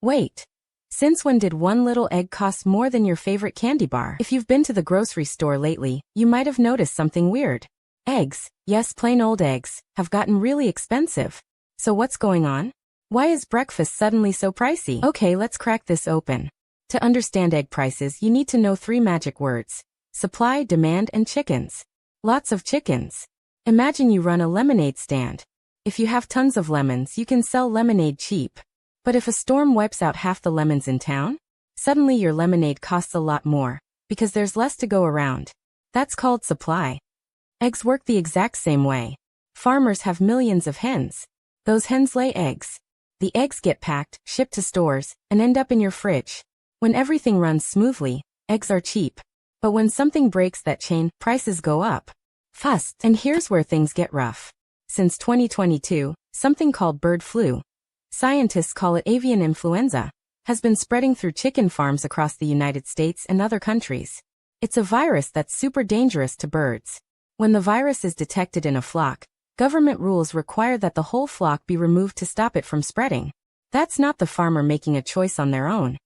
Wait. Since when did one little egg cost more than your favorite candy bar? If you've been to the grocery store lately, you might have noticed something weird. Eggs, yes, plain old eggs, have gotten really expensive. So what's going on? Why is breakfast suddenly so pricey? Okay, let's crack this open. To understand egg prices, you need to know three magic words: supply, demand, and chickens. Lots of chickens. Imagine you run a lemonade stand. If you have tons of lemons, you can sell lemonade cheap. But if a storm wipes out half the lemons in town, suddenly your lemonade costs a lot more, because there's less to go around. That's called supply. Eggs work the exact same way. Farmers have millions of hens. Those hens lay eggs. The eggs get packed, shipped to stores, and end up in your fridge. When everything runs smoothly, eggs are cheap. But when something breaks that chain, prices go up. Fast. And here's where things get rough. Since 2022, something called bird flu, scientists call it avian influenza, has been spreading through chicken farms across the United States and other countries. It's a virus that's super dangerous to birds. When the virus is detected in a flock, government rules require that the whole flock be removed to stop it from spreading. That's not the farmer making a choice on their own.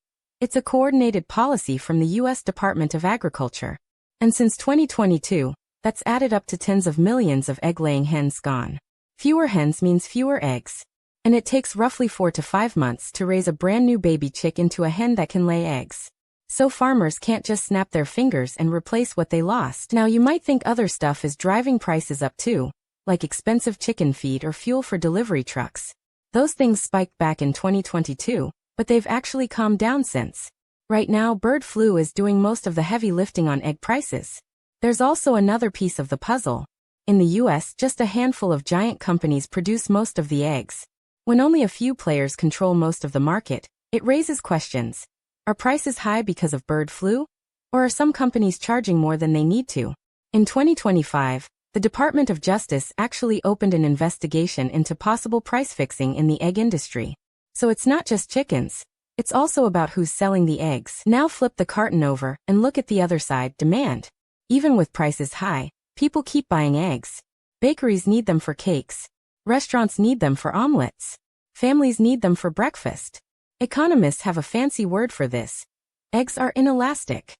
It's a coordinated policy from the U.S. Department of Agriculture. And since 2022, that's added up to tens of millions of egg-laying hens gone. Fewer hens means fewer eggs. And it takes roughly 4 to 5 months to raise a brand new baby chick into a hen that can lay eggs. So farmers can't just snap their fingers and replace what they lost. Now you might think other stuff is driving prices up too, like expensive chicken feed or fuel for delivery trucks. Those things spiked back in 2022, but they've actually calmed down since. Right now, bird flu is doing most of the heavy lifting on egg prices. There's also another piece of the puzzle. In the US, just a handful of giant companies produce most of the eggs. When only a few players control most of the market, it raises questions. Are prices high because of bird flu? Or are some companies charging more than they need to? In 2025, the Department of Justice actually opened an investigation into possible price fixing in the egg industry. So it's not just chickens. It's also about who's selling the eggs. Now flip the carton over and look at the other side, demand. Even with prices high, people keep buying eggs. Bakeries need them for cakes. Restaurants need them for omelets. Families need them for breakfast. Economists have a fancy word for this. Eggs are inelastic.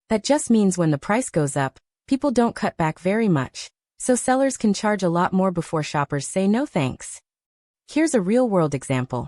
That just means when the price goes up, people don't cut back very much, so sellers can charge a lot more before shoppers say no thanks. Here's a real-world example.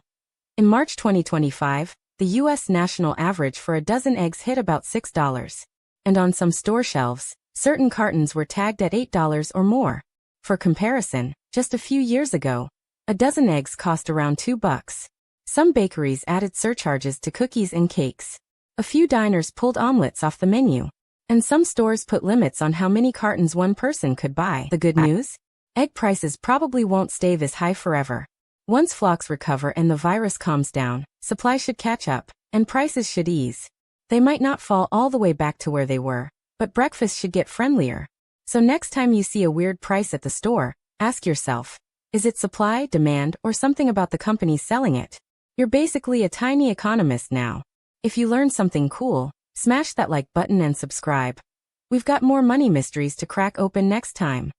In March 2025, the U.S. national average for a dozen eggs hit about $6. And on some store shelves, certain cartons were tagged at $8 or more. For comparison, just a few years ago, a dozen eggs cost around $2. Some bakeries added surcharges to cookies and cakes. A few diners pulled omelets off the menu. And some stores put limits on how many cartons one person could buy. The good news? Egg prices probably won't stay this high forever. Once flocks recover and the virus calms down, supply should catch up, and prices should ease. They might not fall all the way back to where they were, but breakfast should get friendlier. So next time you see a weird price at the store, ask yourself, is it supply, demand, or something about the company selling it? You're basically a tiny economist now. If you learned something cool, smash that like button and subscribe. We've got more money mysteries to crack open next time.